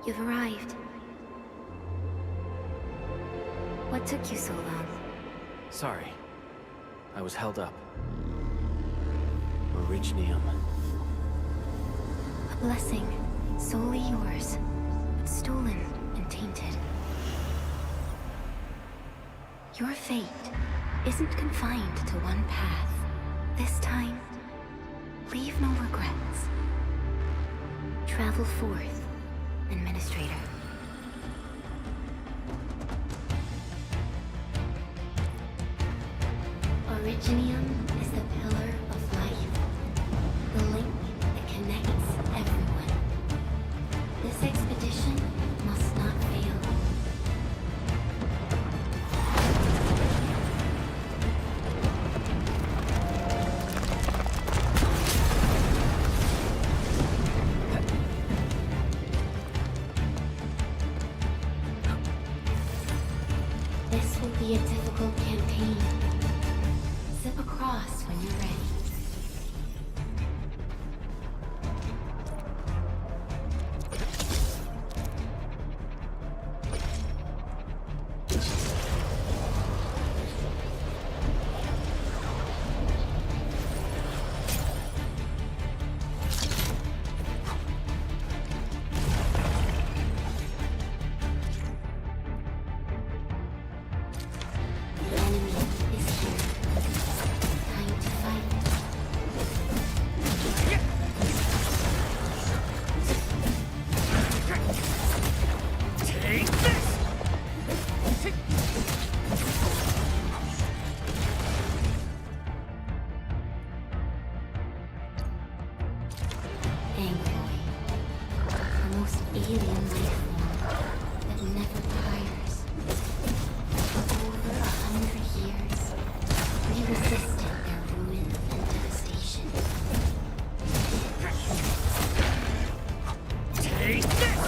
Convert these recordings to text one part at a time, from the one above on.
You've arrived. What took you so long? Sorry. I was held up. Originium. A blessing, solely yours, but stolen and tainted. Your fate isn't confined to one path. This time, leave no regrets. Travel forth, Administrator. Originium is the pillar of life, the link that connects everyone. This expedition must not fail. This will be a difficult campaign. Zip across when you're ready. The enemy is here. Time to fight. Take this! Angry. The most alien life form that never tires. For over 100 years, we resisted their ruin and devastation. Take this!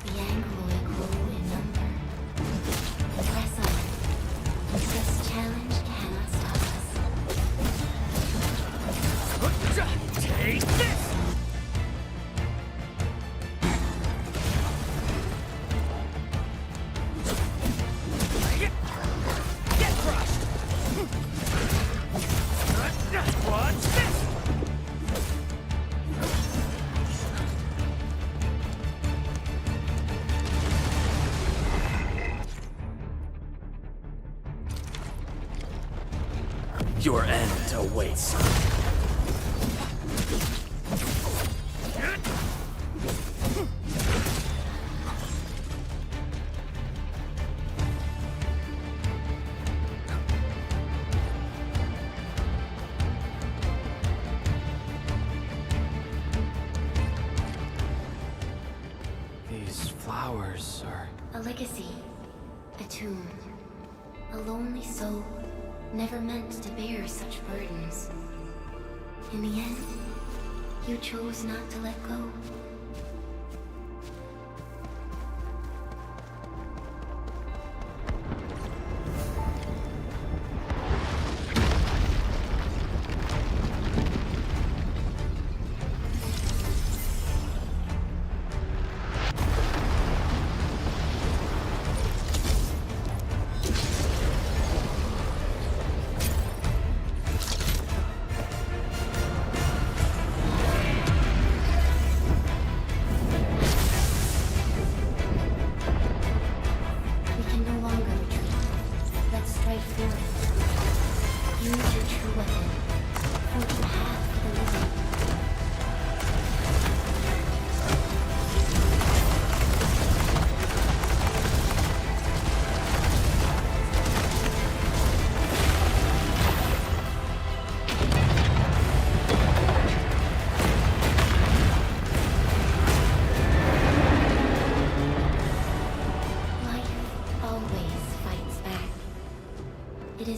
The Angloid grow in number. Press on. This challenge cannot stop us. Take this! Get crushed! Watch this! Your end awaits. These flowers are... A legacy. A tomb. A lonely soul, never meant to bear such burdens. In the end, you chose not to let go.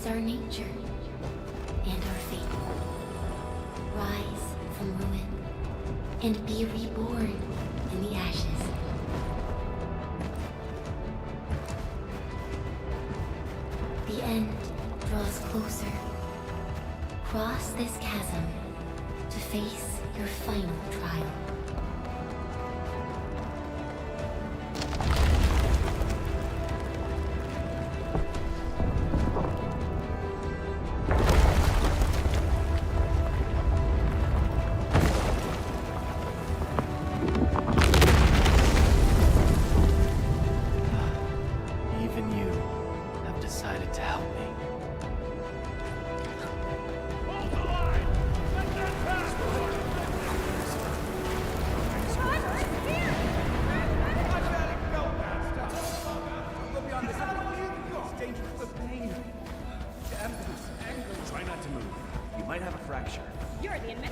is our nature and our fate. Rise from ruin and be reborn in the ashes. The end draws closer. Cross this chasm to face your final trial. Even you have decided to help me. Try not to move. You might have a fracture. You're the admin.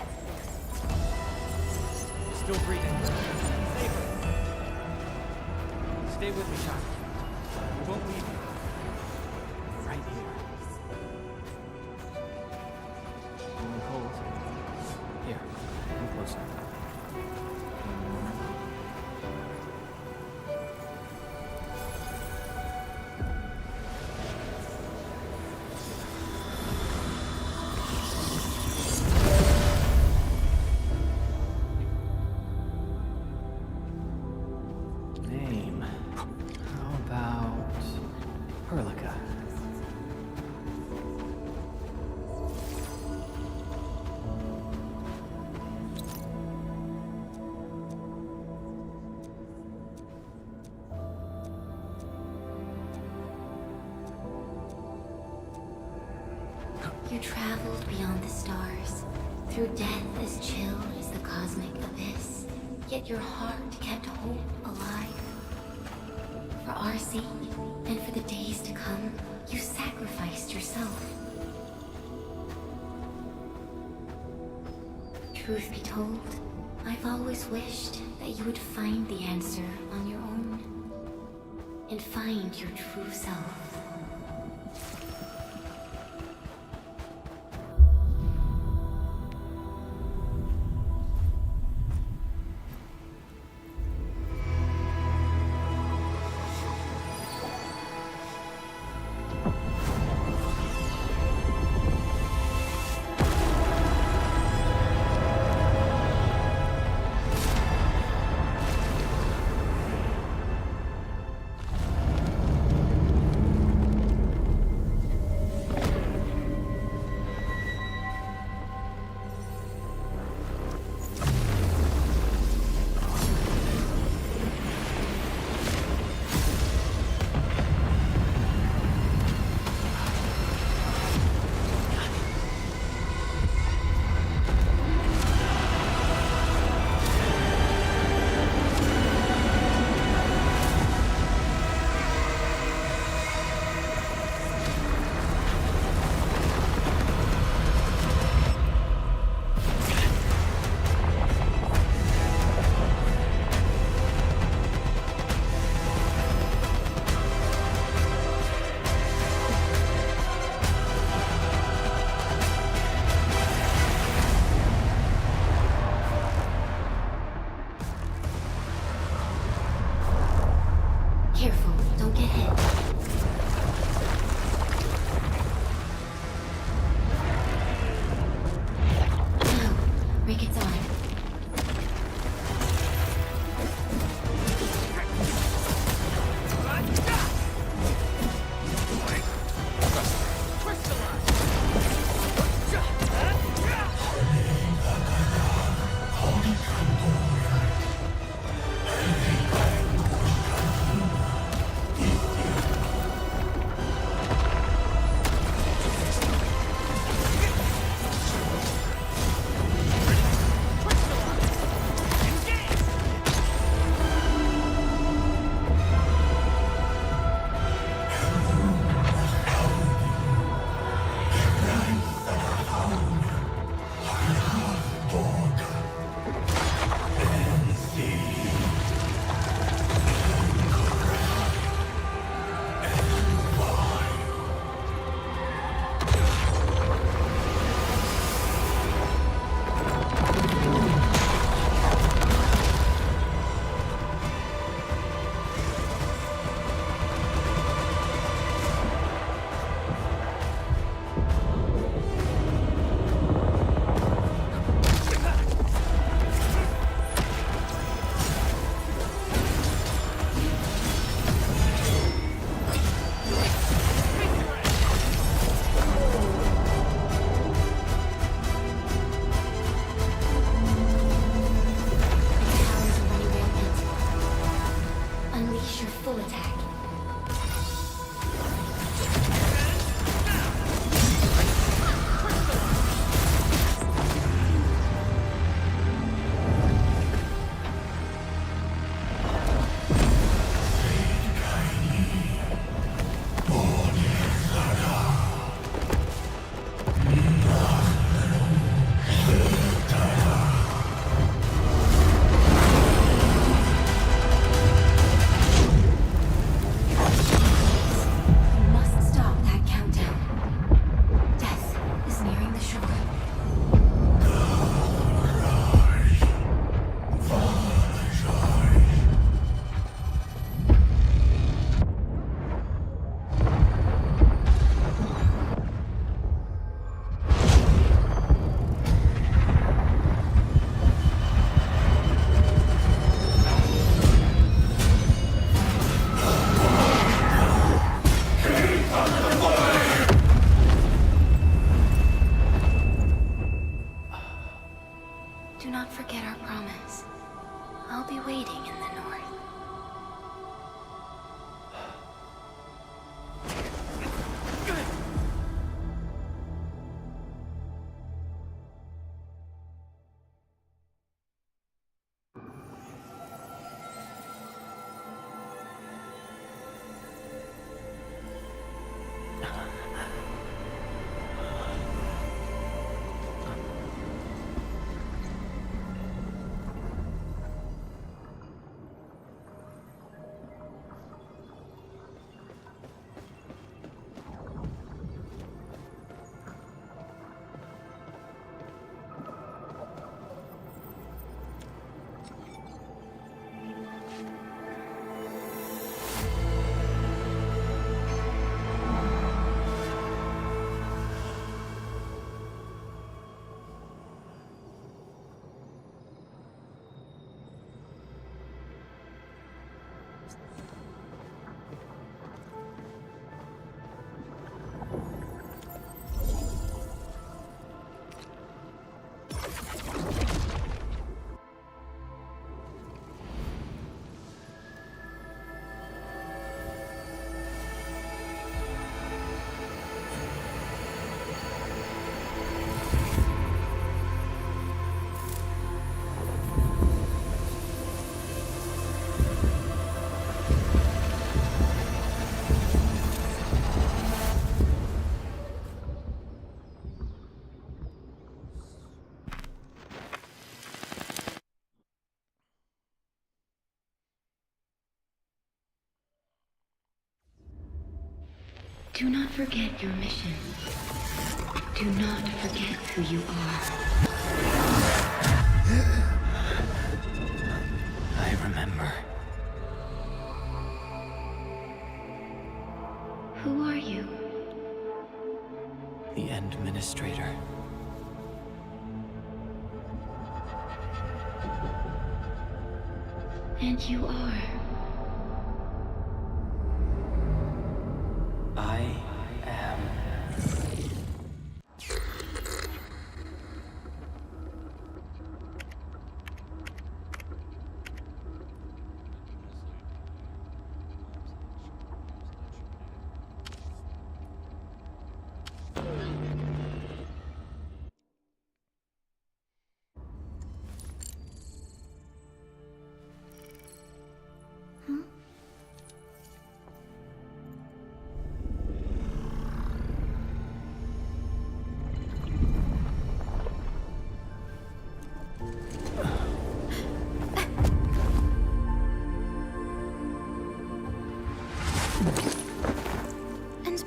Still breathing. Save her. Stay with me, Shaka. We won't leave you. Right here. Feeling cold? Here, come closer. Name. How about Perlica? You traveled beyond the stars, through death as chill as the cosmic abyss. Yet your heart kept hope alive. For our sake, and for the days to come, you sacrificed yourself. Truth be told, I've always wished that you would find the answer on your own. And find your true self. Do not forget our promise. I'll be waiting in the north. Do not forget your mission. Do not forget who you are. I remember. Who are you? The Administrator. And you are. I am.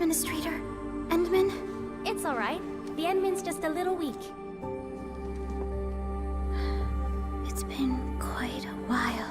Administrator? Endman? It's all right. The Endman's just a little weak. It's been quite a while.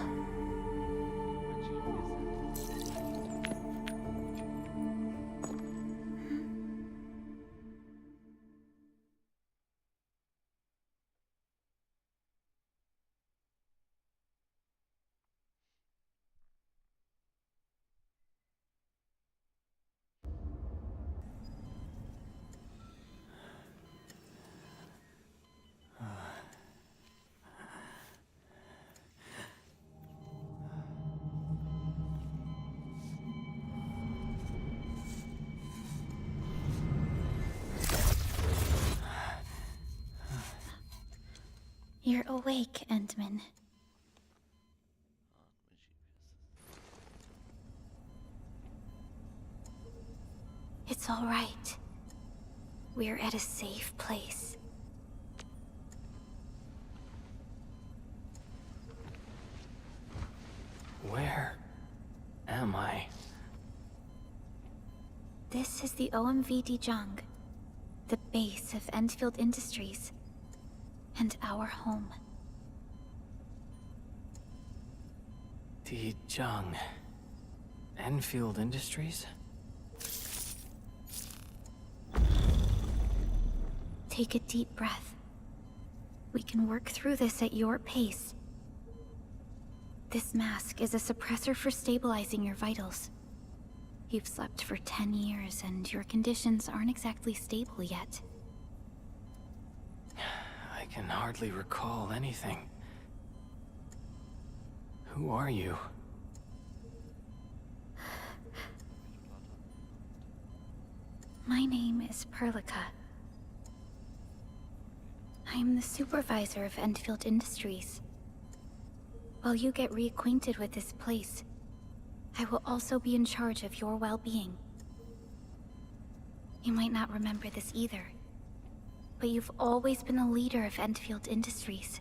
You're awake, Endman. It's all right. We're at a safe place. Where am I? This is the OMV Dijang, the base of Endfield Industries, and our home. Dijang. Endfield Industries? Take a deep breath. We can work through this at your pace. This mask is a suppressor for stabilizing your vitals. You've slept for 10 years, and your conditions aren't exactly stable yet. I can hardly recall anything. Who are you? My name is Perlica. I am the supervisor of Endfield Industries. While you get reacquainted with this place, I will also be in charge of your well-being. You might not remember this either, but you've always been the leader of Endfield Industries.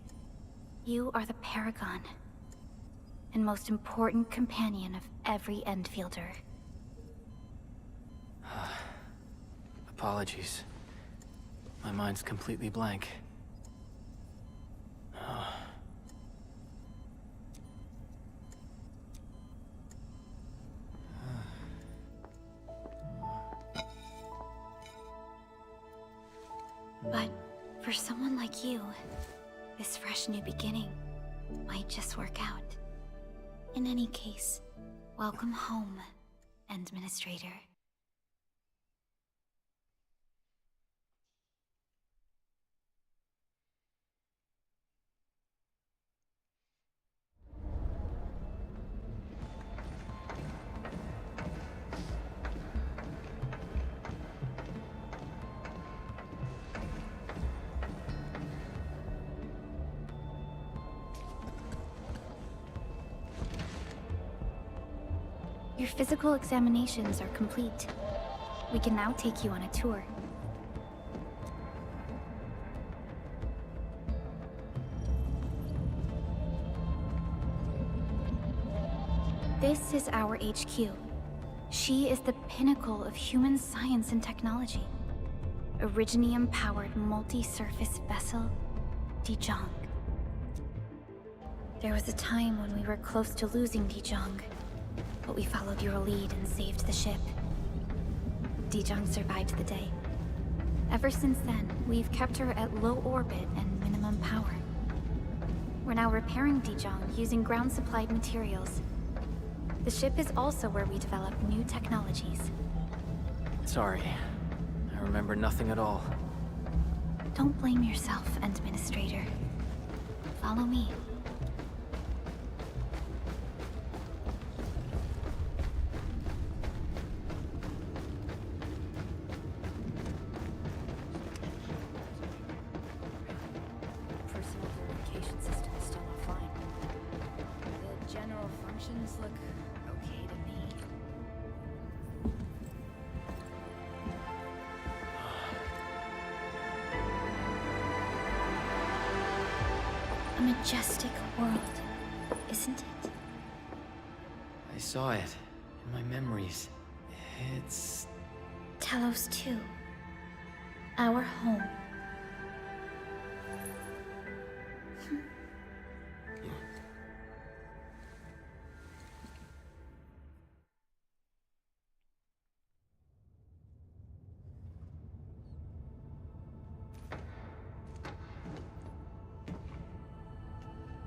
You are the paragon, and most important companion of every Endfielder. Apologies. My mind's completely blank. But for someone like you, this fresh new beginning might just work out. In any case, welcome home, Administrator. Your physical examinations are complete. We can now take you on a tour. This is our HQ. She is the pinnacle of human science and technology. Originium-powered multi-surface vessel, Day1. There was a time when we were close to losing Day1. But we followed your lead and saved the ship. Day1 survived the day. Ever since then, we've kept her at low orbit and minimum power. We're now repairing Day1 using ground-supplied materials. The ship is also where we develop new technologies. Sorry. I remember nothing at all. Don't blame yourself, Administrator. Follow me. Look okay to me. A majestic world, isn't it? I saw it in my memories. It's... Talos 2. Our home.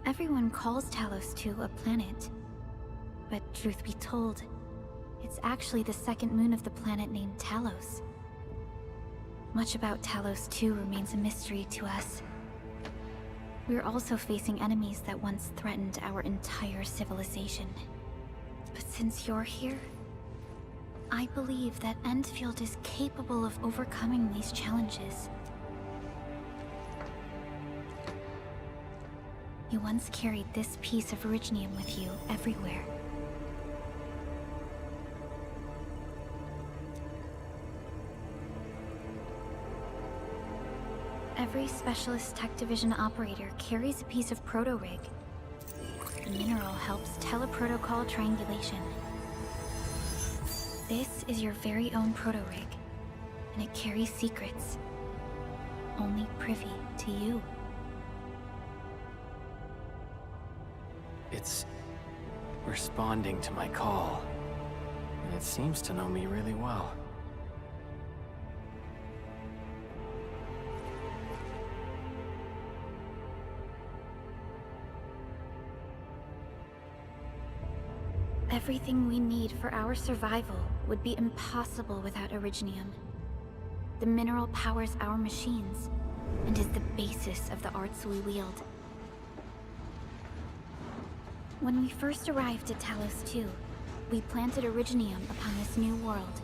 Everyone calls Talos 2 a planet. But truth be told, it's actually the second moon of the planet named Talos. Much about Talos 2 remains a mystery to us. We're also facing enemies that once threatened our entire civilization. But since you're here, I believe that Endfield is capable of overcoming these challenges. You once carried this piece of Originium with you everywhere. Every Specialist Tech Division operator carries a piece of proto-rig. The mineral helps teleprotocol triangulation. This is your very own proto-rig, and it carries secrets, only privy to you. It's responding to my call. And it seems to know me really well. Everything we need for our survival would be impossible without Originium. The mineral powers our machines, and is the basis of the arts we wield. When we first arrived at Talos 2, we planted Originium upon this new world.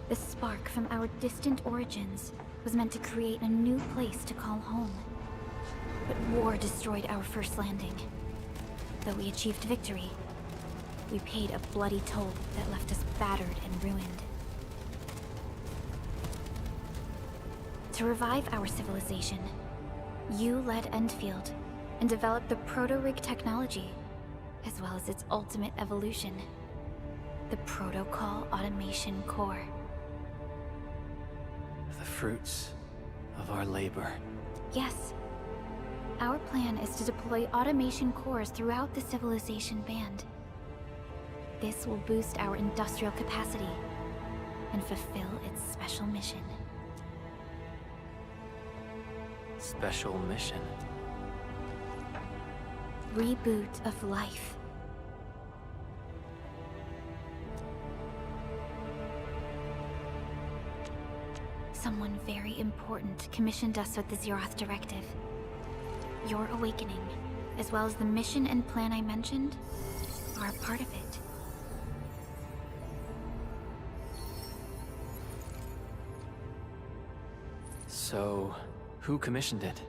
The spark from our distant origins was meant to create a new place to call home. But war destroyed our first landing. Though we achieved victory, we paid a bloody toll that left us battered and ruined. To revive our civilization, you led Endfield and developed the proto-rig technology, as well as its ultimate evolution, the Protocol Automation Core. The fruits of our labor. Yes. Our plan is to deploy automation cores throughout the civilization band. This will boost our industrial capacity and fulfill its special mission. Special mission. Reboot of life. Someone very important commissioned us with the Zeroth Directive. Your awakening, as well as the mission and plan I mentioned, are a part of it. So, who commissioned it?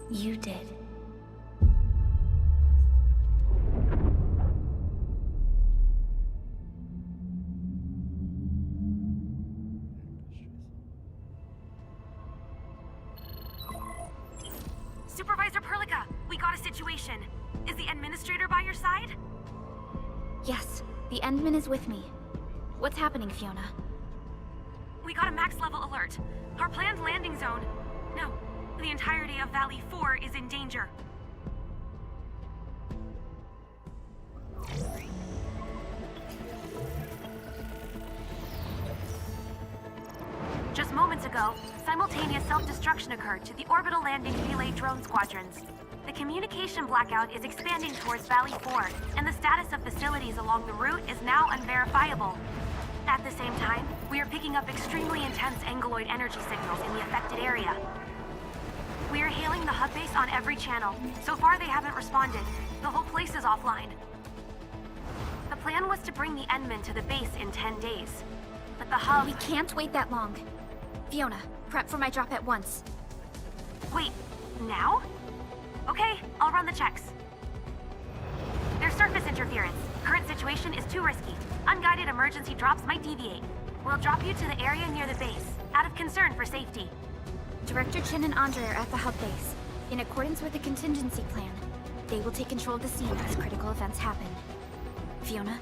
You did. Supervisor Perlica, we got a situation. Is the administrator by your side? Yes, the Endman is with me. What's happening, Fiona? We got a max level alert. Our planned landing zone... No, the entirety of Valley 4 is in danger. Just moments ago, simultaneous self-destruction occurred to the orbital landing relay drone squadrons. The communication blackout is expanding towards Valley 4, and the status of facilities along the route is now unverifiable. At the same time, we are picking up extremely intense angeloid energy signals in the affected area. We are hailing the hub base on every channel. So far, they haven't responded. The whole place is offline. The plan was to bring the Endman to the base in 10 days. But the hub... We can't wait that long. Fiona, prep for my drop at once. Wait, now? Okay, I'll run the checks. There's surface interference. Current situation is too risky. Unguided emergency drops might deviate. We'll drop you to the area near the base, out of concern for safety. Director Chen and Andre are at the hub base. In accordance with the contingency plan, they will take control of the scene as critical events happen. Fiona,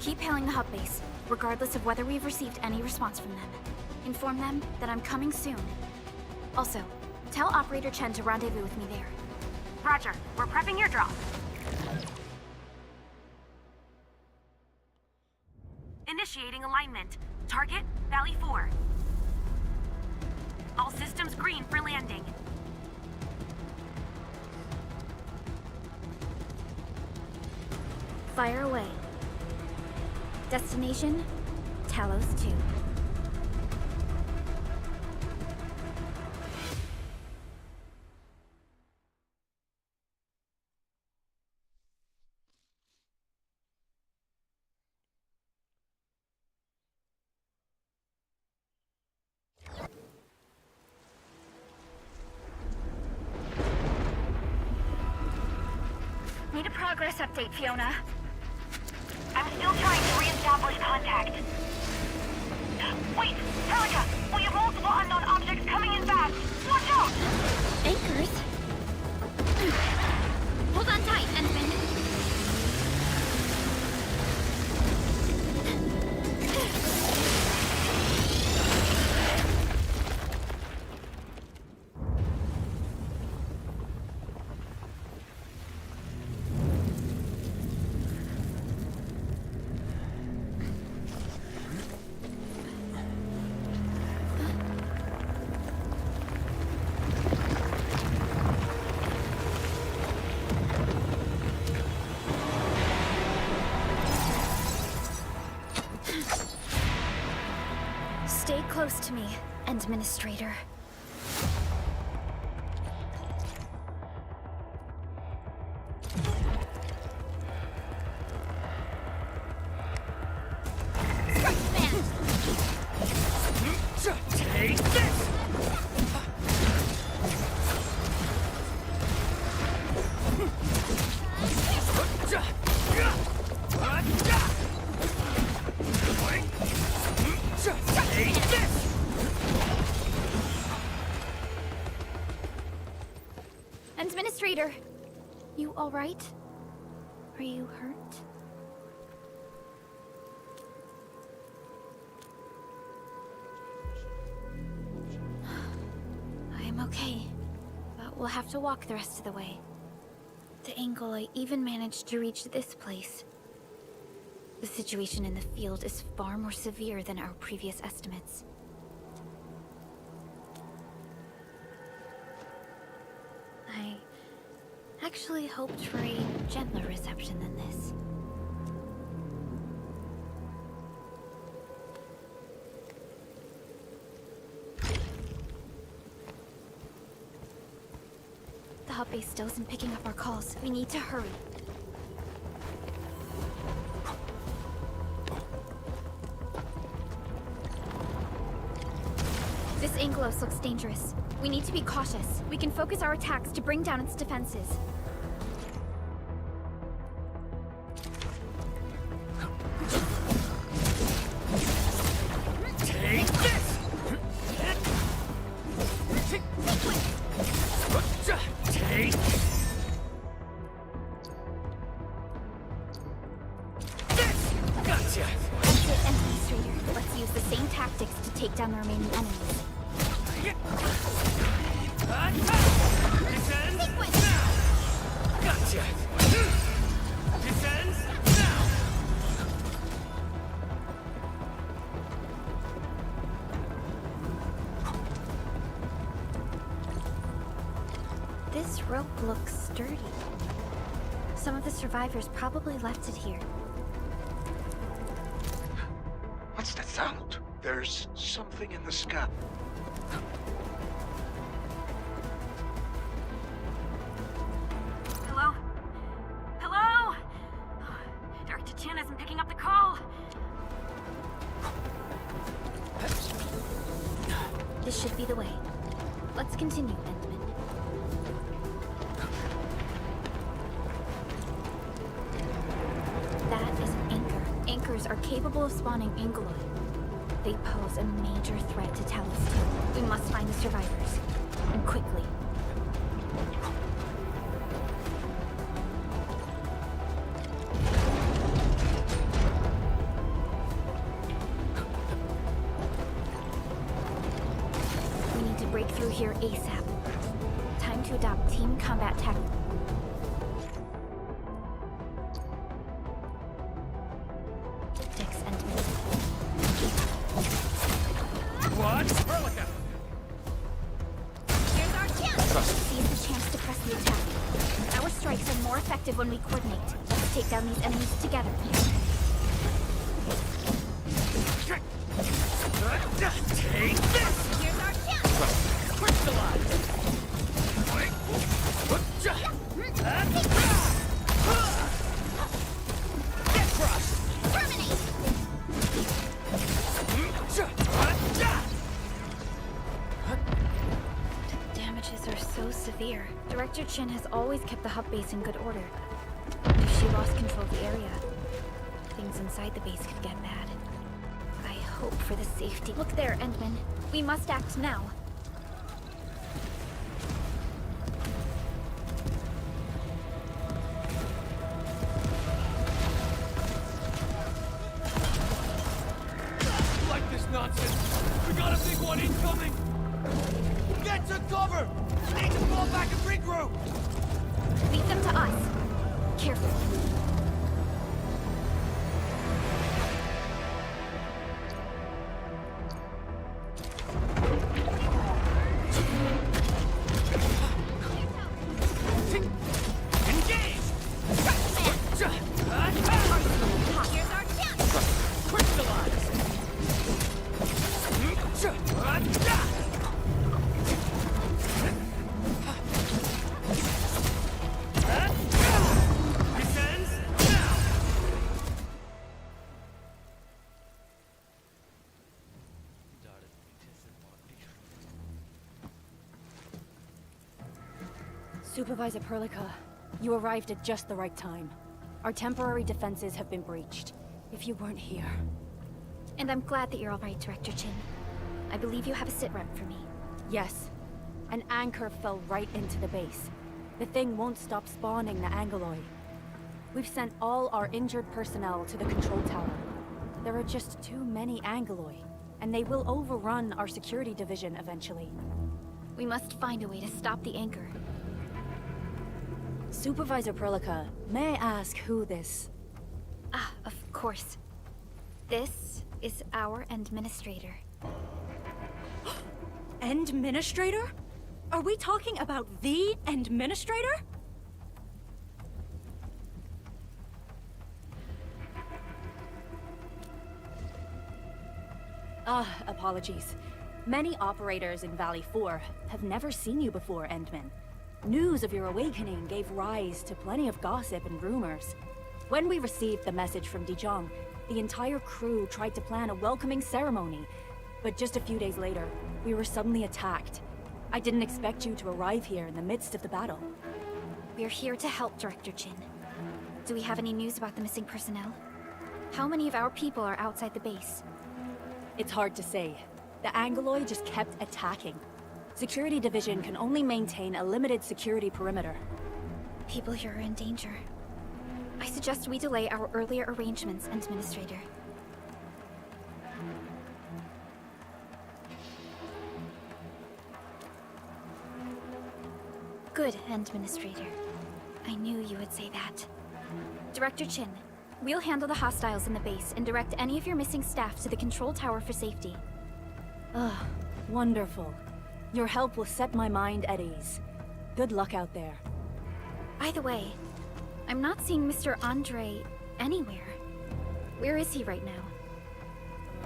keep hailing the hub base, regardless of whether we've received any response from them. Inform them that I'm coming soon. Also, tell Operator Chen to rendezvous with me there. Roger, we're prepping your drop. Initiating alignment. Target, Valley 4. All systems green for landing. Fire away. Destination, Talos 2. Need a progress update, Fiona. I'm still trying to re-establish contact. Wait, Perlica! We have multiple unknown objects coming in fast! Watch out! Anchors? Hold on tight, Endman. Stay close to me, Administrator. Take this! Take this! Administrator! You alright? Are you hurt? I'm okay, but we'll have to walk the rest of the way. The angle I even managed to reach this place. The situation in the field is far more severe than our previous estimates. I actually hoped for a gentler reception than this. The hub base still isn't picking up our calls. We need to hurry. This Angelos looks dangerous. We need to be cautious. We can focus our attacks to bring down its defenses. Take this! Take! This! Gotcha! That's it, Administrator. Let's use the same tactics to take down the remaining enemies. Descends now! Gotcha! Descends now! This rope looks sturdy. Some of the survivors probably left it here. What's that sound? There's something in the sky. Hello? Hello? Director Chen isn't picking up the call. This should be the way. Let's continue, Endman. That is an anchor. Anchors are capable of spawning Angeloi. They pose a major threat to Talos too. We must find the survivors. And quickly. We need to break through here ASAP. Time to adopt team combat tactics. What? Hurricane! Here's our chance! Seize the chance to press the attack. Our strikes are more effective when we coordinate. Let's take down these enemies together. Take this! Here's our chance! Crystallize! Get crushed! Terminate! The damages are so severe. Director Chen has always kept the hub base in good order. If she lost control of the area, things inside the base could get bad. I hope for the safety. Look there, Endman. We must act now. Like this nonsense! We got a big one incoming! Get to cover! Need to fall back and regroup! Leave them to us. Careful. Engage! Here's our chance! Crystallize! Supervisor Perlica, you arrived at just the right time. Our temporary defenses have been breached. If you weren't here... And I'm glad that you're all right, Director Chin. I believe you have a sit rep for me. Yes. An anchor fell right into the base. The thing won't stop spawning the Angloid. We've sent all our injured personnel to the control tower. There are just too many Angloid, and they will overrun our security division eventually. We must find a way to stop the anchor. Supervisor Perlica, may I ask who this... Ah, of course. This is our administrator. Administrator? Are we talking about the Administrator? Apologies. Many operators in Valley 4 have never seen you before, Endman. News of your awakening gave rise to plenty of gossip and rumors. When we received the message from Dijon, the entire crew tried to plan a welcoming ceremony, but just a few days later, we were suddenly attacked. I didn't expect you to arrive here in the midst of the battle. We're here to help, Director Chin. Do we have any news about the missing personnel? How many of our people are outside the base? It's hard to say. The Angloid just kept attacking. Security Division can only maintain a limited security perimeter. People here are in danger. I suggest we delay our earlier arrangements, Administrator. Good, Administrator. I knew you would say that. Director Chin, we'll handle the hostiles in the base and direct any of your missing staff to the control tower for safety. Ugh, wonderful. Your help will set my mind at ease. Good luck out there. By the way, I'm not seeing Mr. Andre anywhere. Where is he right now?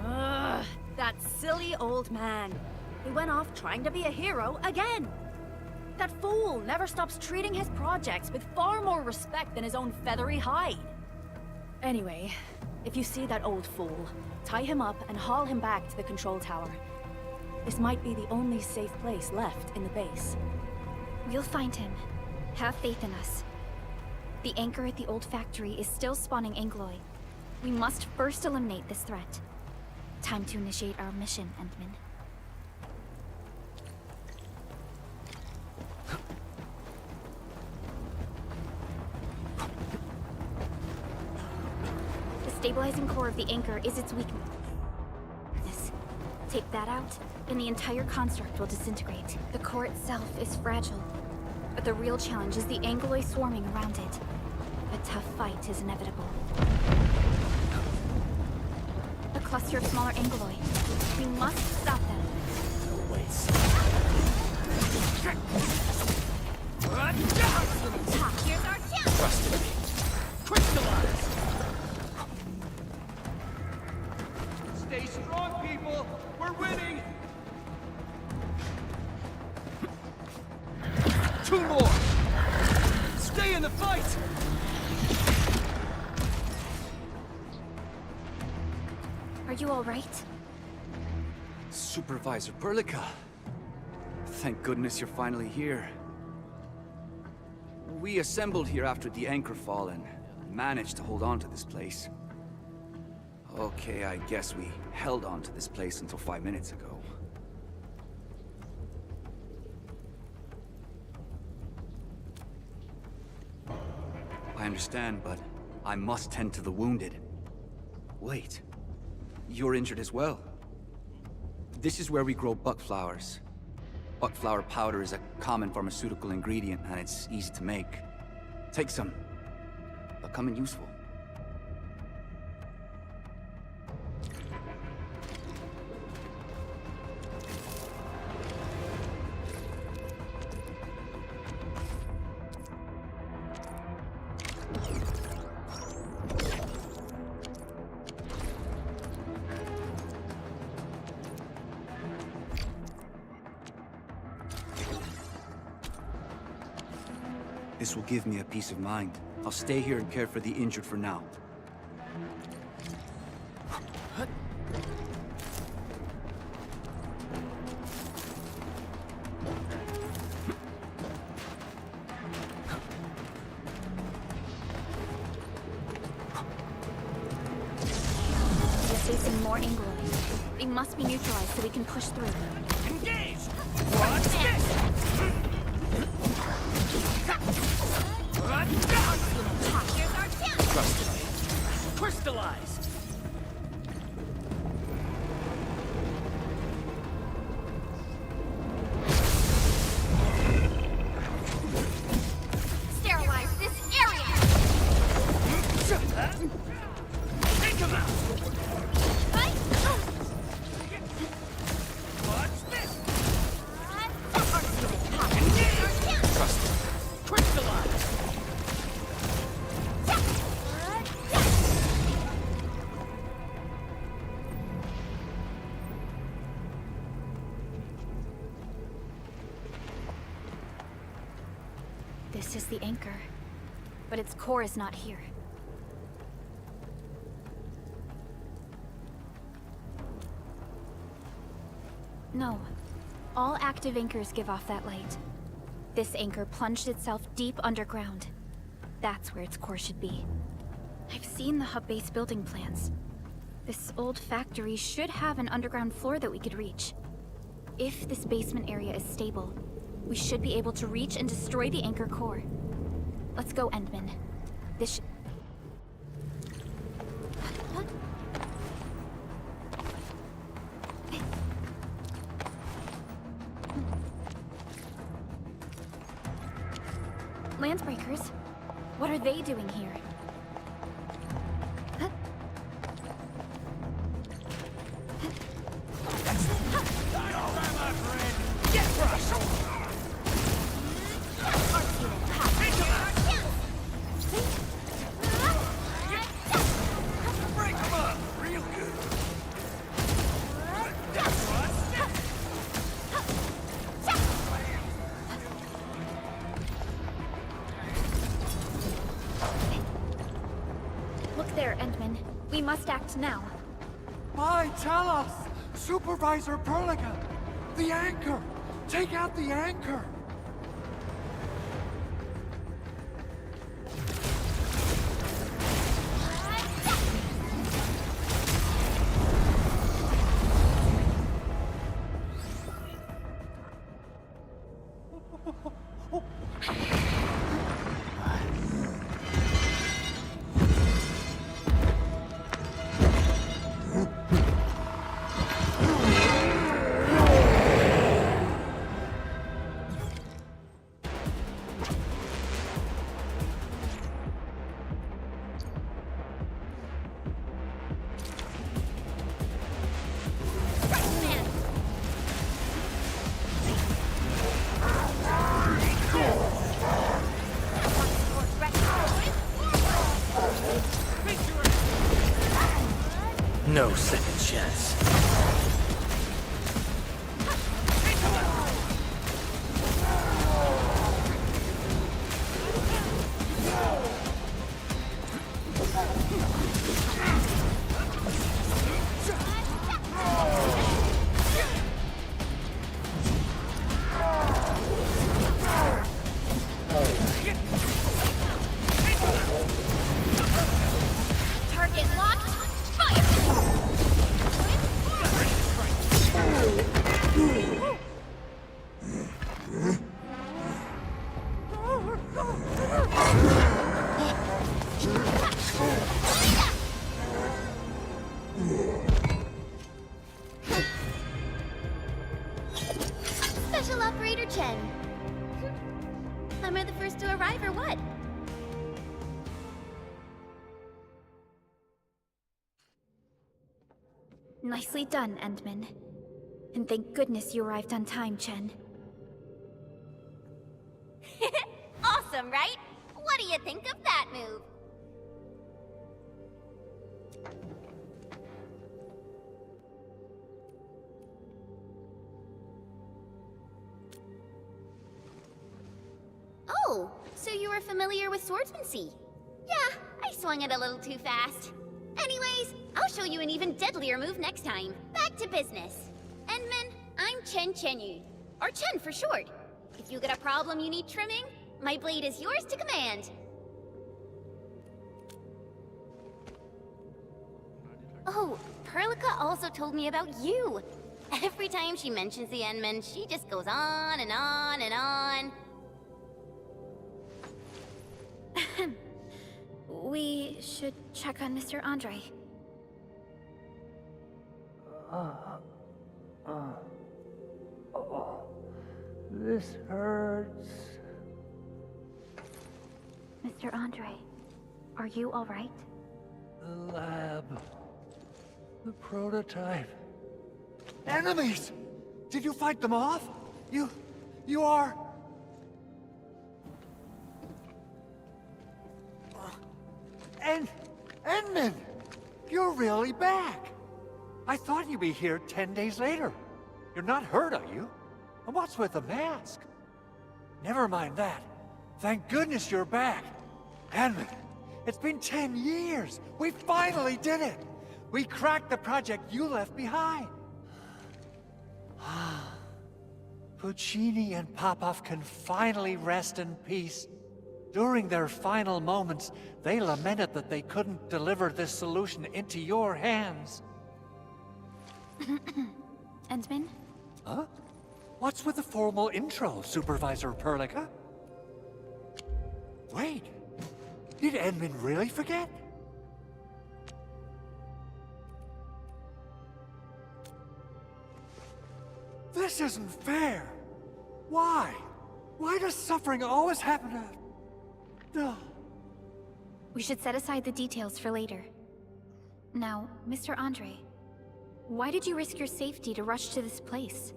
Ugh, that silly old man. He went off trying to be a hero again. That fool never stops treating his projects with far more respect than his own feathery hide. Anyway, if you see that old fool, tie him up and haul him back to the control tower. This might be the only safe place left in the base. We'll find him. Have faith in us. The anchor at the old factory is still spawning Angloid. We must first eliminate this threat. Time to initiate our mission, Endman. The stabilizing core of the anchor is its weakness. Take that out, and the entire construct will disintegrate. The core itself is fragile, but the real challenge is the Angloid swarming around it. A tough fight is inevitable. A cluster of smaller Angloid. We must stop them. No waste. Here's our chance! Trust me. Crystallize! Stay strong, people! We're winning! 2 more! Stay in the fight! Are you all right? Supervisor Perlica. Thank goodness you're finally here. We assembled here after the anchor fall and managed to hold on to this place. Okay, I guess we held on to this place until 5 minutes ago. I understand, but I must tend to the wounded. Wait, you're injured as well. This is where we grow buckflowers. Buckflower powder is a common pharmaceutical ingredient, and it's easy to make. Take some. They'll come in useful. This will give me a peace of mind. I'll stay here and care for the injured for now. must be neutralized so we can push through. Engage! Watch this! Here's our chance! Trust me. Crystallize! Sterilize this area! Take him out! Right? Watch this! Engage! Trust me. Crystallize! This is the anchor, but its core is not here. No. All active anchors give off that light. This anchor plunged itself deep underground. That's where its core should be. I've seen the hub base building plans. This old factory should have an underground floor that we could reach. If this basement area is stable, we should be able to reach and destroy the anchor core. Let's go, Endman. This What? Landsbreakers? What are they doing here? Huh? Get crushed! Break him up! Real good! Look there, Endman. We must act now. Why, tell us! Supervisor Perliga! The anchor! Take out the anchor! No second chance. Target locked! Fire! Special Operator Chen. Am I the first to arrive or what? Nicely done, Endman. And thank goodness you arrived on time, Chen. Awesome, right? What do you think of that move? Oh, so you were familiar with swordsmancy? Yeah, I swung it a little too fast. Anyways, I'll show you an even deadlier move next time. Back to business. Endman, I'm Chen Chenyu, or Chen for short. If you get a problem you need trimming, my blade is yours to command. Oh, Perlica also told me about you. Every time she mentions the Endmen, she just goes on and on and on. We should check on Mr. Andre. This hurts. Mr. Andre, are you all right? The lab. The prototype. Enemies! Did you fight them off? You are... Endman! You're really back! I thought you'd be here 10 days later. You're not hurt, are you? And what's with the mask? Never mind that. Thank goodness you're back. Endman, it's been 10 years! We finally did it! We cracked the project you left behind! Puccini and Popov can finally rest in peace. During their final moments, they lamented that they couldn't deliver this solution into your hands. Endman? Huh? What's with the formal intro, Supervisor Perlica? Wait, did Endman really forget? This isn't fair! Why? Why does suffering always happen to... No. We should set aside the details for later. Now, Mr. Andre, why did you risk your safety to rush to this place?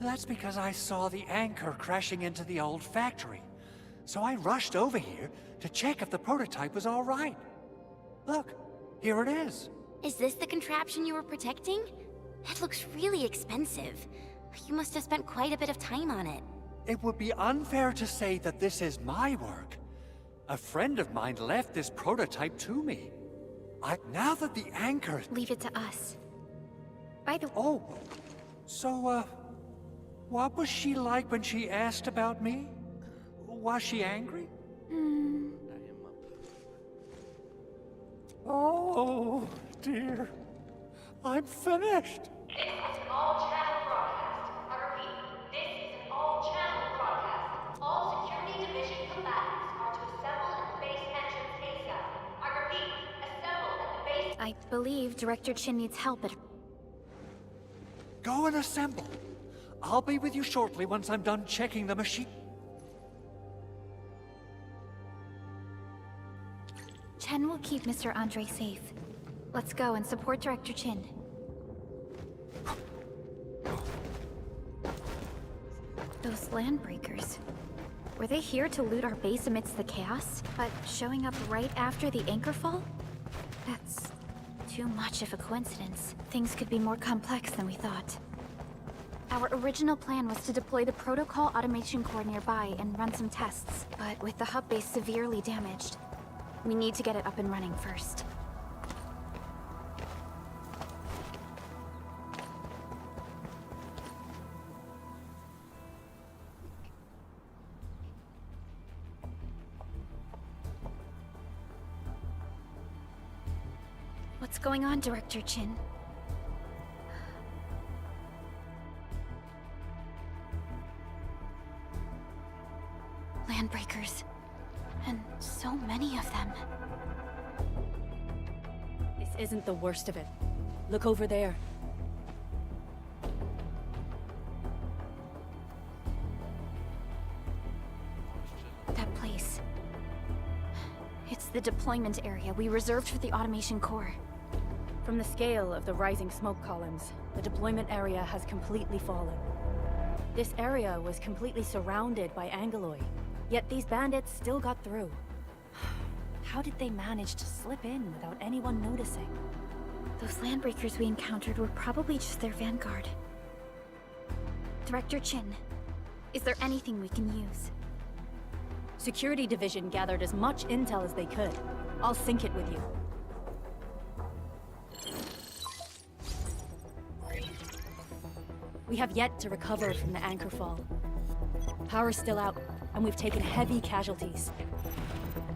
That's because I saw the anchor crashing into the old factory. So I rushed over here to check if the prototype was all right. Look, here it is. Is this the contraption you were protecting? It looks really expensive. You must have spent quite a bit of time on it. It would be unfair to say that this is my work. A friend of mine left this prototype to me. Now that the anchor... Leave it to us. By the way... Oh, so, what was she like when she asked about me? Was she angry? Oh, dear. I'm finished. This is an all-channel broadcast. I repeat, this is an all-channel broadcast. All security division combatants are to assemble at the base entrance ASAP. I repeat, assemble at the base... I believe Director Chin needs help at... Go and assemble. I'll be with you shortly once I'm done checking the machine. Chen will keep Mr. Andre safe. Let's go and support Director Chin. Those landbreakers. Were they here to loot our base amidst the chaos, but showing up right after the anchor fall? That's too much of a coincidence. Things could be more complex than we thought. Our original plan was to deploy the protocol automation core nearby and run some tests, but with the hub base severely damaged, we need to get it up and running first. What's going on, Director Chin? Landbreakers. And so many of them. This isn't the worst of it. Look over there. That place. It's the deployment area we reserved for the automation core. From the scale of the rising smoke columns, the deployment area has completely fallen. This area was completely surrounded by Angeloi, yet these bandits still got through. How did they manage to slip in without anyone noticing? Those landbreakers we encountered were probably just their vanguard. Director Chin, is there anything we can use? Security Division gathered as much intel as they could. I'll sync it with you. We have yet to recover from the anchor fall. Power's still out, and we've taken heavy casualties.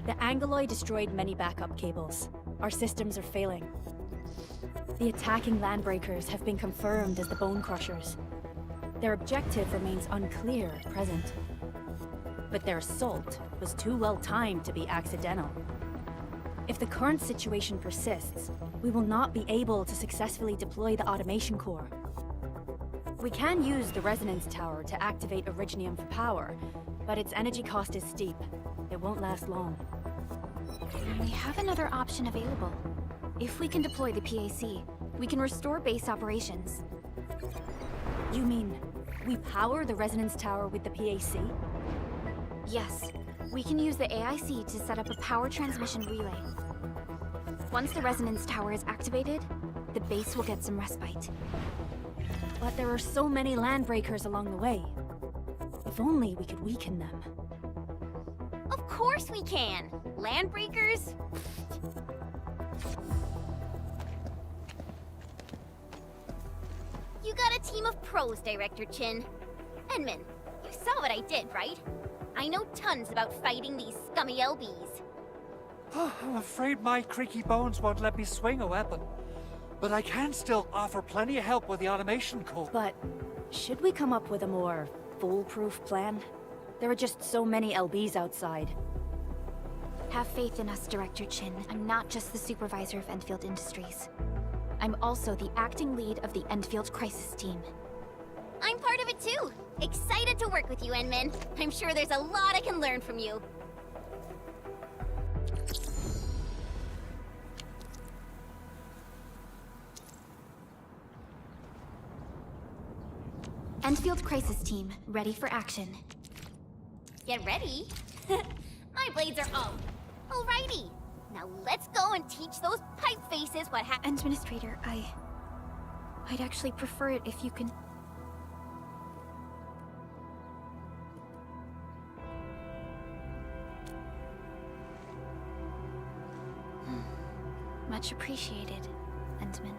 The Angeloi destroyed many backup cables. Our systems are failing. The attacking landbreakers have been confirmed as the Bone Crushers. Their objective remains unclear at present. But their assault was too well timed to be accidental. If the current situation persists, we will not be able to successfully deploy the automation core. We can use the resonance tower to activate Originium for power, but its energy cost is steep. It won't last long. We have another option available. If we can deploy the PAC, we can restore base operations. You mean, we power the resonance tower with the PAC? Yes, we can use the AIC to set up a power transmission relay. Once the resonance tower is activated, the base will get some respite. But there are so many landbreakers along the way. If only we could weaken them. Of course we can! Landbreakers? You got a team of pros, Director Chin. Edmund, you saw what I did, right? I know tons about fighting these scummy LBs. I'm afraid my creaky bones won't let me swing a weapon. But I can still offer plenty of help with the automation core. But should we come up with a more foolproof plan? There are just so many LBs outside. Have faith in us, Director Chin. I'm not just the supervisor of Endfield Industries. I'm also the acting lead of the Endfield Crisis Team. I'm part of it too. Excited to work with you, Enmin. I'm sure there's a lot I can learn from you. Endfield Crisis Team, ready for action. Get ready. My blades are out. Alrighty. Now let's go and teach those pipe faces what happened. Administrator, I'd actually prefer it if you can... Much appreciated, Endman.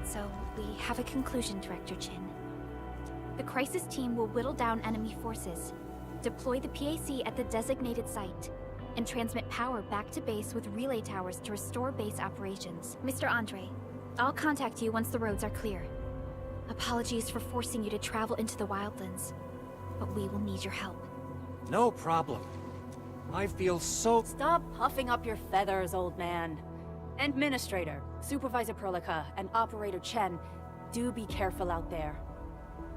So, we have a conclusion, Director Chin. The Crisis Team will whittle down enemy forces, deploy the PAC at the designated site, and transmit power back to base with relay towers to restore base operations. Mr. Andre, I'll contact you once the roads are clear. Apologies for forcing you to travel into the wildlands, but we will need your help. No problem. I feel so... Stop puffing up your feathers, old man. Administrator, Supervisor Perlica, and Operator Chen, do be careful out there.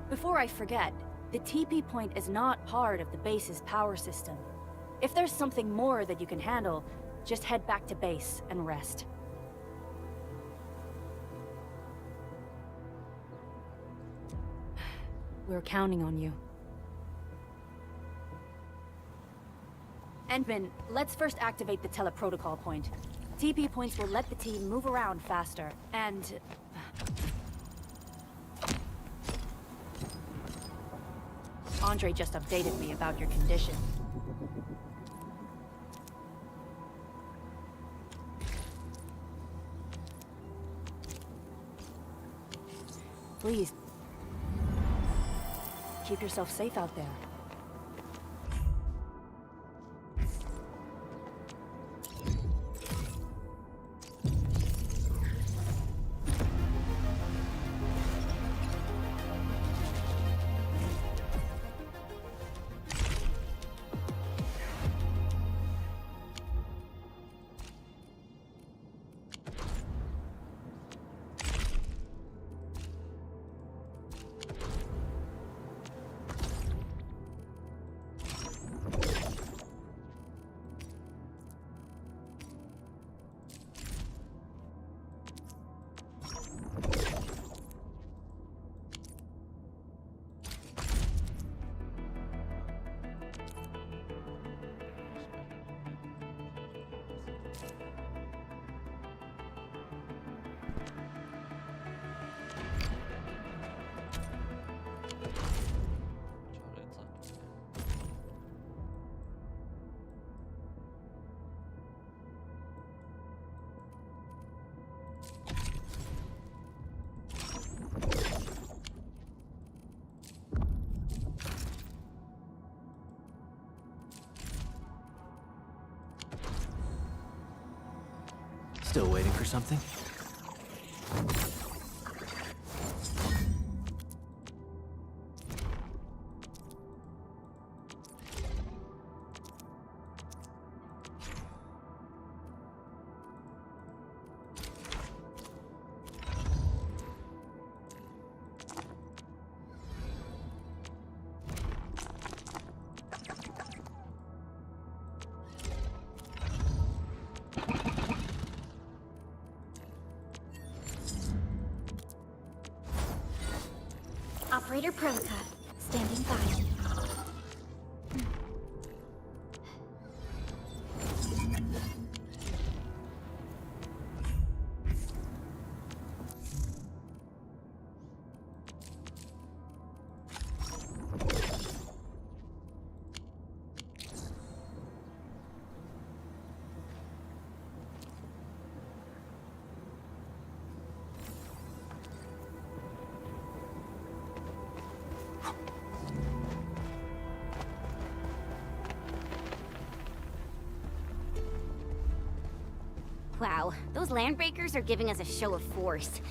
Before I forget, the TP point is not part of the base's power system. If there's something more that you can handle, just head back to base and rest. We're counting on you. Endman, let's first activate the teleprotocol point. TP points will let the team move around faster, and... Andre just updated me about your condition. Please, keep yourself safe out there. Still waiting for something? Operator Protocol, standing by. Wow, those landbreakers are giving us a show of force.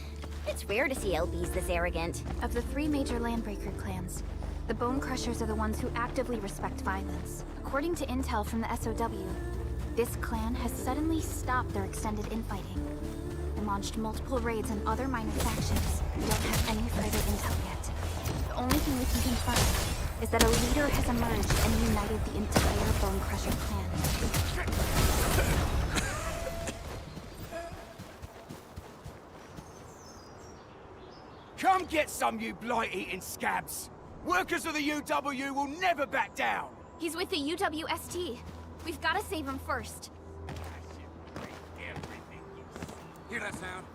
It's rare to see LBs this arrogant. Of the 3 major landbreaker clans, the Bone Crushers are the ones who actively respect violence. According to intel from the SOW, this clan has suddenly stopped their extended infighting and launched multiple raids on other minor factions. We don't have any further intel yet. The only thing we can confirm is that a leader has emerged and united the entire Bone Crusher clan. Come get some, you blight-eating scabs! Workers of the UW will never back down! He's with the UWST. We've got to save him first. Hear that sound?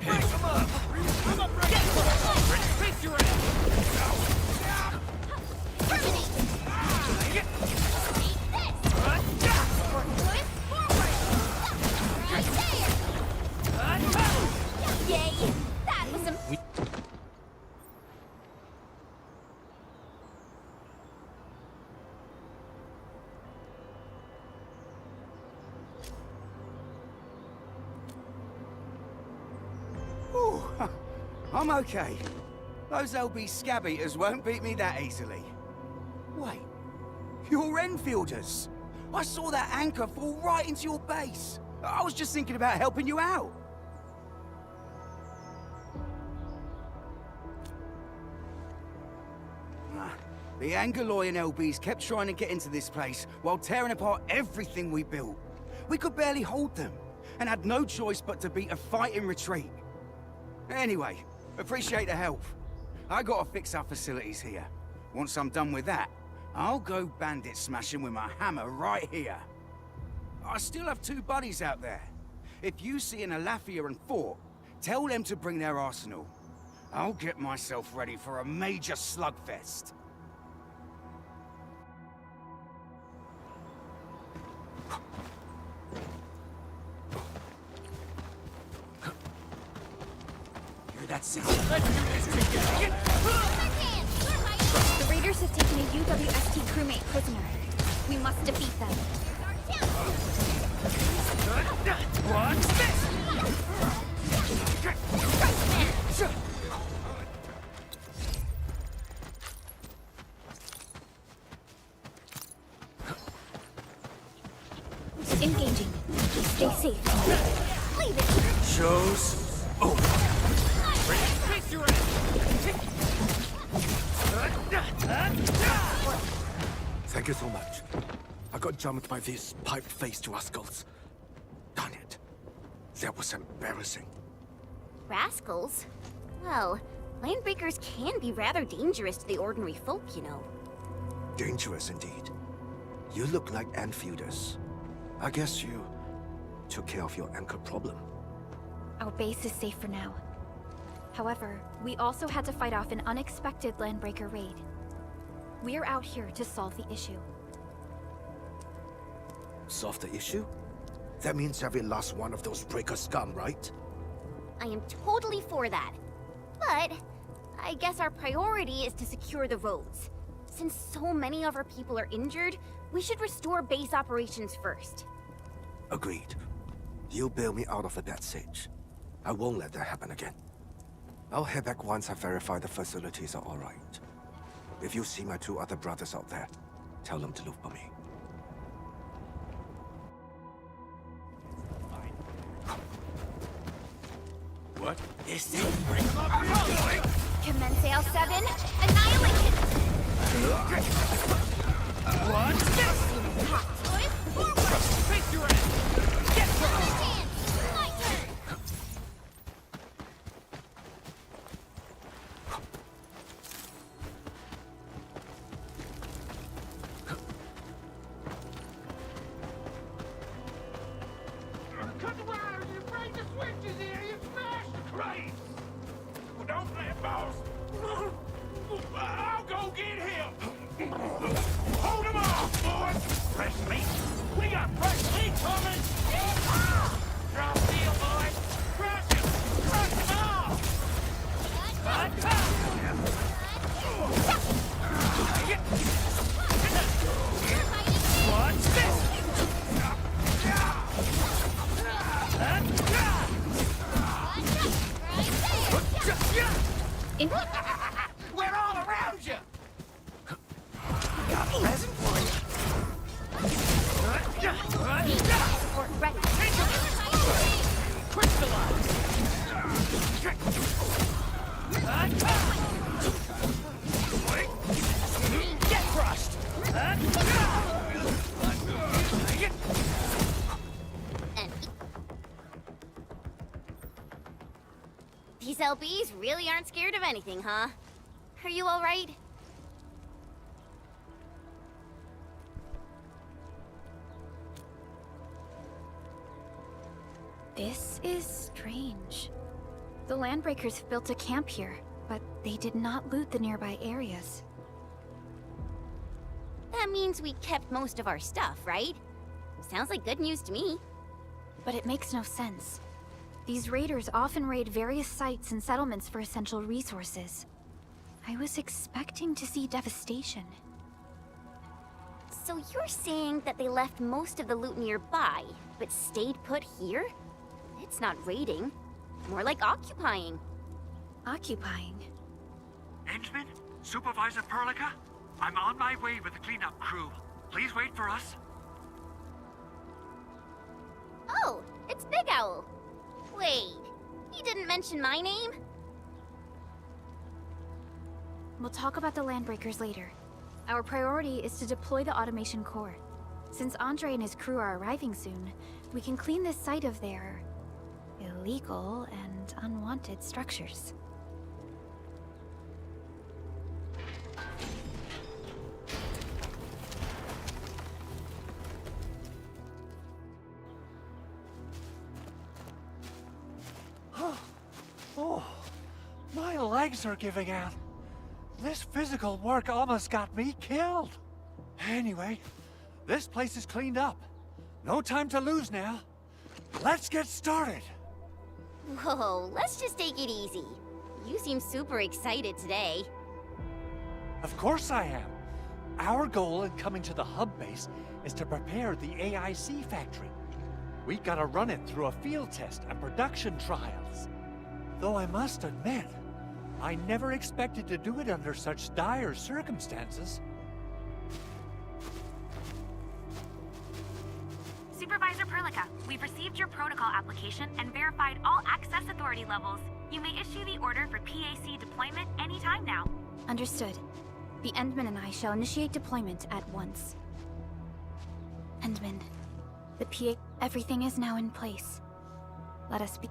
Break him up! I'm up ready! Face your ass! Yay! That was a... Ooh, I'm okay. Those LB scab eaters won't beat me that easily. Wait, you're Enfielders. I saw that anchor fall right into your base. I was just thinking about helping you out. The Angoloyan LBs kept trying to get into this place while tearing apart everything we built. We could barely hold them, and had no choice but to beat a fighting retreat. Anyway, appreciate the help. I gotta fix our facilities here. Once I'm done with that, I'll go bandit smashing with my hammer right here. I still have 2 buddies out there. If you see an Alafia and Fort, tell them to bring their arsenal. I'll get myself ready for a major slugfest. Hear that sound? Let's do this together! The raiders have taken a UWST crewmate prisoner. We must defeat them. Watch this! Engaging. Stay safe. Leave it. Show's over. Face your Thank you so much. I got jumped by these pipe-faced rascals. Darn it. That was embarrassing. Rascals? Well, landbreakers can be rather dangerous to the ordinary folk, you know. Dangerous indeed. You look like Enfielders. I guess you took care of your anchor problem. Our base is safe for now. However, we also had to fight off an unexpected landbreaker raid. We're out here to solve the issue. Solve the issue? That means every last one of those breaker scum, right? I am totally for that. But I guess our priority is to secure the roads. Since so many of our people are injured, we should restore base operations first. Agreed. You bail me out of a bad sitch. I won't let that happen again. I'll head back once I verify the facilities are all right. If you see my 2 other brothers out there, tell them to look for me. What? This thing? Bring him up! Commence AL7, annihilate it! Watch this! Face your ass! Get from! boss! I'll go get him! Hold him off, boys! Fresh meat? We got fresh meat coming! Drop deal, boys! Crush him! Crush him off! What's this? We're all around you! Got a present for you. Support ready. Get crushed! These LBs really aren't scared of anything, huh? Are you all right? This is strange. The Landbreakers built a camp here, but they did not loot the nearby areas. That means we kept most of our stuff, right? Sounds like good news to me. But it makes no sense. These raiders often raid various sites and settlements for essential resources. I was expecting to see devastation. So you're saying that they left most of the loot nearby, but stayed put here? It's not raiding. More like occupying. Occupying? Endman? Supervisor Perlica? I'm on my way with the cleanup crew. Please wait for us. Oh, it's Big Owl. Wait, he didn't mention my name? We'll talk about the Landbreakers later. Our priority is to deploy the automation core. Since Andre and his crew are arriving soon, we can clean this site of their illegal and unwanted structures. Oh, my legs are giving out. This physical work almost got me killed. Anyway, this place is cleaned up. No time to lose now. Let's get started. Whoa, let's just take it easy. You seem super excited today. Of course I am. Our goal in coming to the hub base is to prepare the AIC factory. We gotta run it through a field test and production trials. Though I must admit, I never expected to do it under such dire circumstances. Supervisor Perlica, we've received your protocol application and verified all access authority levels. You may issue the order for PAC deployment anytime now. Understood. The Endman and I shall initiate deployment at once. Endman, the PA... Everything is now in place. Let us be...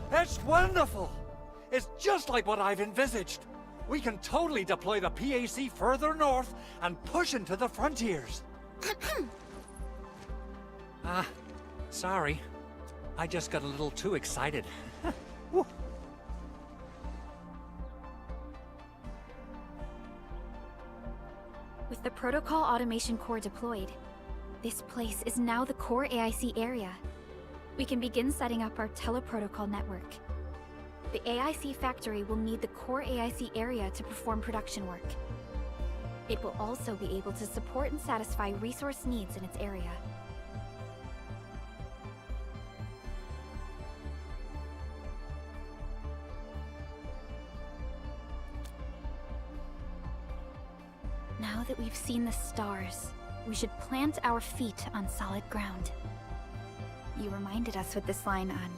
That's wonderful! It's just like what I've envisaged. We can totally deploy the PAC further north and push into the frontiers. Sorry. I just got a little too excited. With the protocol automation core deployed, This place is now the core AIC area. We can begin setting up our teleprotocol network. The AIC factory will need the core AIC area to perform production work. It will also be able to support and satisfy resource needs in its area. Now that we've seen the stars, we should plant our feet on solid ground. You reminded us with this line on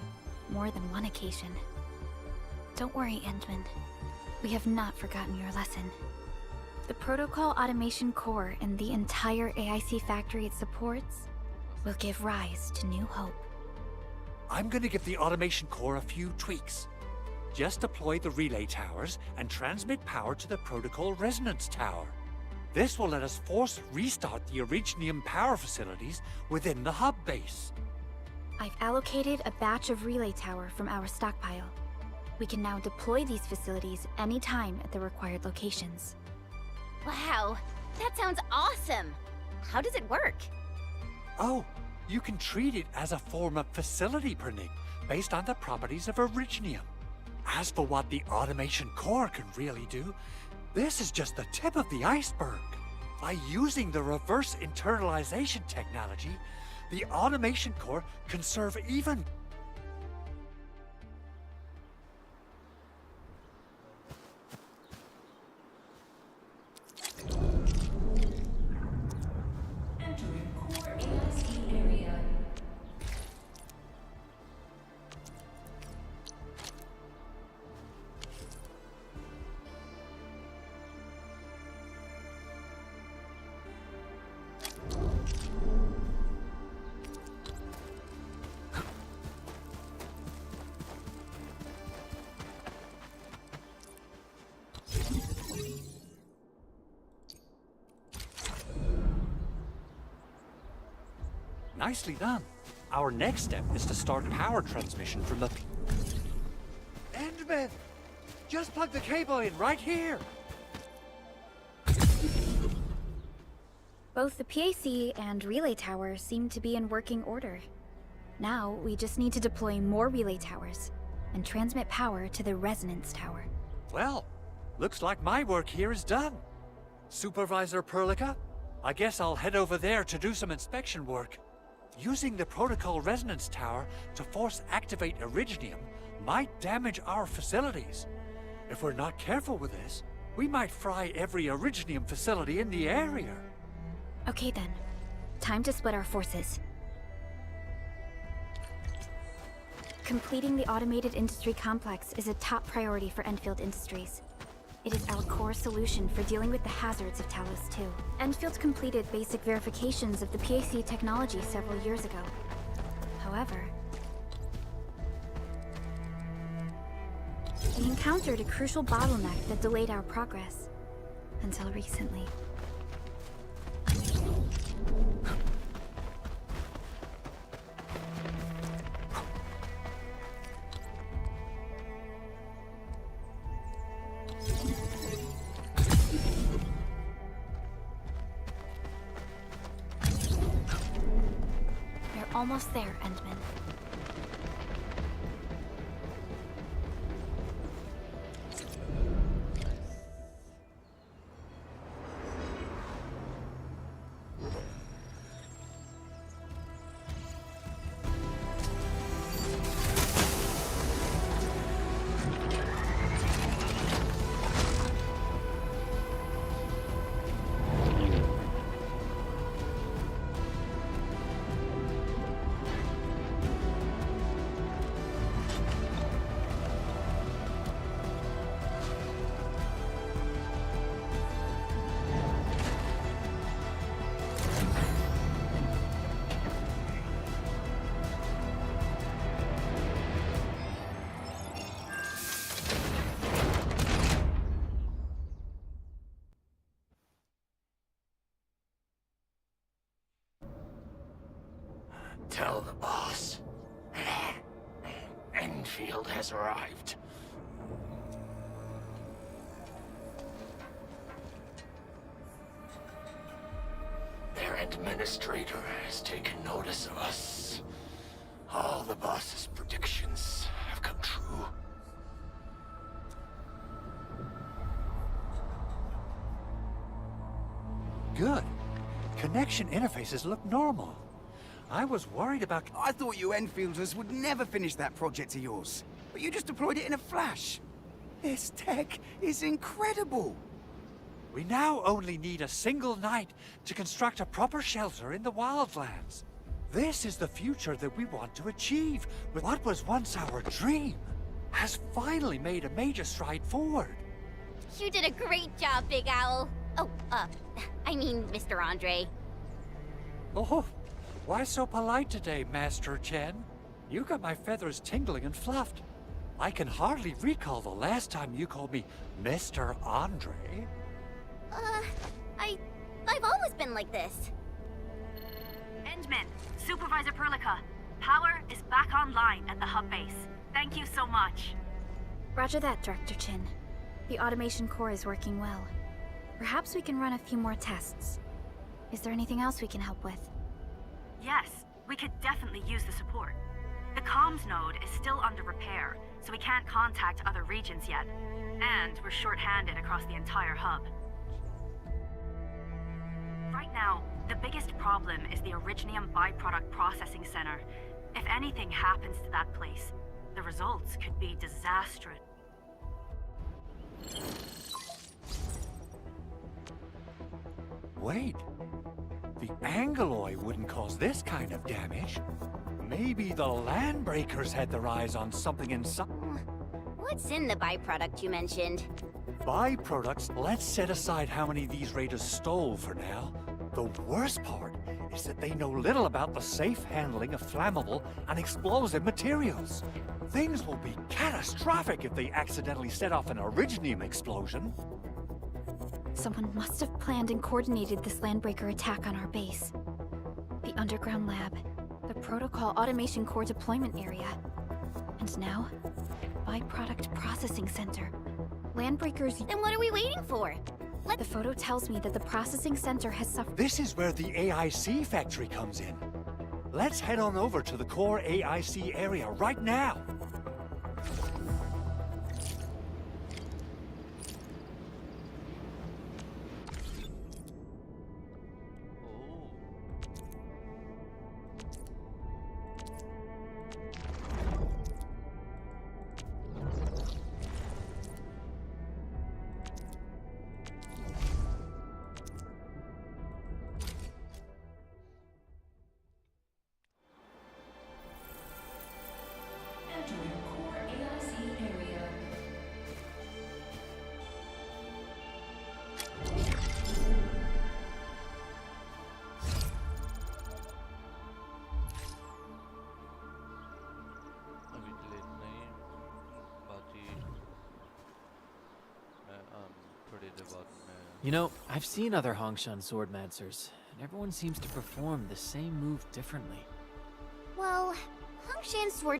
more than one occasion. Don't worry, Endman. We have not forgotten your lesson. The Protocol Automation Core and the entire AIC factory it supports will give rise to new hope. I'm gonna give the Automation Core a few tweaks. Just deploy the relay towers and transmit power to the Protocol Resonance Tower. This will let us force restart the Originium power facilities within the hub base. I've allocated a batch of relay tower from our stockpile. We can now deploy these facilities anytime at the required locations. Wow, that sounds awesome! How does it work? Oh, you can treat it as a form of facility printing based on the properties of Originium. As for what the Automation Core can really do, this is just the tip of the iceberg. By using the reverse internalization technology, the Automation Core can serve even nicely done. Our next step is to start power transmission from the... Endman! Just plug the cable in right here! Both the PAC and relay tower seem to be in working order. Now, we just need to deploy more relay towers and transmit power to the resonance tower. Well, looks like my work here is done. Supervisor Perlica, I guess I'll head over there to do some inspection work. Using the Protocol Resonance Tower to force activate Originium might damage our facilities. If we're not careful with this, we might fry every Originium facility in the area. Okay then. Time to split our forces. Completing the automated industry complex is a top priority for Endfield Industries. It is our core solution for dealing with the hazards of Talos 2. Endfield completed basic verifications of the PAC technology several years ago. However, we encountered a crucial bottleneck that delayed our progress. Until recently. We're almost there, Endman. Tell the boss. Endfield has arrived. They're administrator has taken notice of us. All the boss's predictions have come true. Good. Connection interfaces look normal. I was worried about... I thought you Enfielders would never finish that project of yours. But you just deployed it in a flash. This tech is incredible. We now only need a single night to construct a proper shelter in the wildlands. This is the future that we want to achieve. With what was once our dream has finally made a major stride forward. You did a great job, Big Owl. Oh, I mean, Mr. Andre. Oh, why so polite today, Master Chen? You got my feathers tingling and fluffed. I can hardly recall the last time you called me Mr. Andre. I've always been like this. Endman, Supervisor Perlica, power is back online at the hub base. Thank you so much. Roger that, Director Chin. The automation core is working well. Perhaps we can run a few more tests. Is there anything else we can help with? Yes, we could definitely use the support. The comms node is still under repair, so we can't contact other regions yet. And we're short-handed across the entire hub. Right now, the biggest problem is the Originium byproduct processing center. If anything happens to that place, the results could be disastrous. Wait, the Angeloy wouldn't cause this kind of damage. Maybe the Landbreakers had their eyes on something inside. What's in the byproduct you mentioned? Byproducts, let's set aside how many these raiders stole for now. The worst part is that they know little about the safe handling of flammable and explosive materials. Things will be catastrophic if they accidentally set off an Originium explosion. Someone must have planned and coordinated this Landbreaker attack on our base. The underground lab, the Protocol Automation Core deployment area, and now, Byproduct Processing Center. Landbreakers... Then what are we waiting for? The photo tells me that the processing center has suffered... This is where the AIC factory comes in. Let's head on over to the core AIC area right now. You know, I've seen other Hongshan swordmancers, and everyone seems to perform the same move differently. Well,